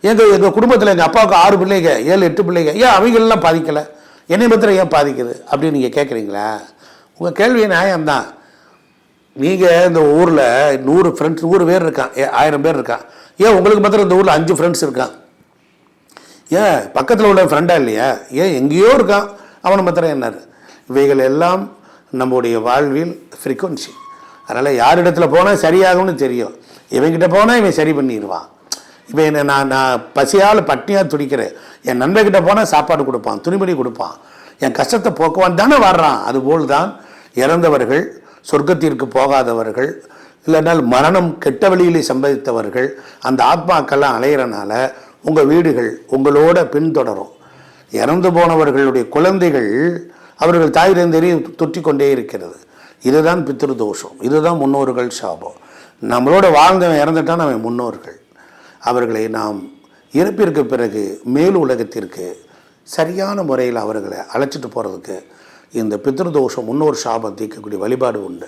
எங்கள் குடும்பத்தில் எங்கள் அப்பாவுக்கு 6 பிள்ளைங்க 7 8 பிள்ளைங்க, ஏன் அவங்களெலாம் பாதிக்கலை, என்னை மாத்திரம் ஏன் பாதிக்குது அப்படின்னு நீங்கள் கேட்குறீங்களா? உங்கள் கேள்வி நியாயம்தான். நீங்கள் இந்த ஊரில் 100 ஃப்ரெண்ட்ஸ் 100 பேர் இருக்கான், 1000 பேர் இருக்கான், ஏன் உங்களுக்கு மாத்திரம் இந்த ஊரில் 5 ஃப்ரெண்ட்ஸ் இருக்கான்? ஏன் பக்கத்தில் உள்ள ஃப்ரெண்டாக இல்லையா? ஏன் எங்கேயோ இருக்கான், அவனை மாத்திரம் என்னார்? இவைகள் எல்லாம் நம்முடைய வாழ்வில் ஃப்ரீக்வன்சி. அதனால் யார் இடத்துல போனால் சரியாகும்னு தெரியும். இவங்கிட்ட போனால் இவன் சரி பண்ணிடுவான். இப்போ என்ன நான் பசியால் பட்னியாக துடிக்கிறேன், என் நண்பர்கிட்ட போனால் சாப்பாடு கொடுப்பான், துணிமணி கொடுப்பான், என் கஷ்டத்தை போக்குவான் தானே வர்றான். அதுபோல் தான் இறந்தவர்கள், சொர்க்கத்திற்கு போகாதவர்கள், இல்லைனால் மரணம் கெட்ட வழியிலே சம்பவித்தவர்கள், அந்த ஆத்மாக்கெல்லாம் அலையிறனால உங்கள் வீடுகள் உங்களோட பின்தொடரும். இறந்து போனவர்களுடைய குழந்தைகள் அவர்கள் தாய் தந்தையை தொற்றி கொண்டே இருக்கிறது. இதுதான் பித்ரு தோஷம், இதுதான் முன்னோர்கள் சாபம். நம்மளோட வாழ்ந்தவன் இறந்துட்டான், அவன் முன்னோர்கள். அவர்களை நாம் இறப்பிற்கு பிறகு மேல் உலகத்திற்கு சரியான முறையில் அவர்களை அழைச்சிட்டு போகிறதுக்கு இந்த பித்ரு தோஷம் முன்னோர் சாபம் தீர்க்கக்கூடிய வழிபாடு உண்டு.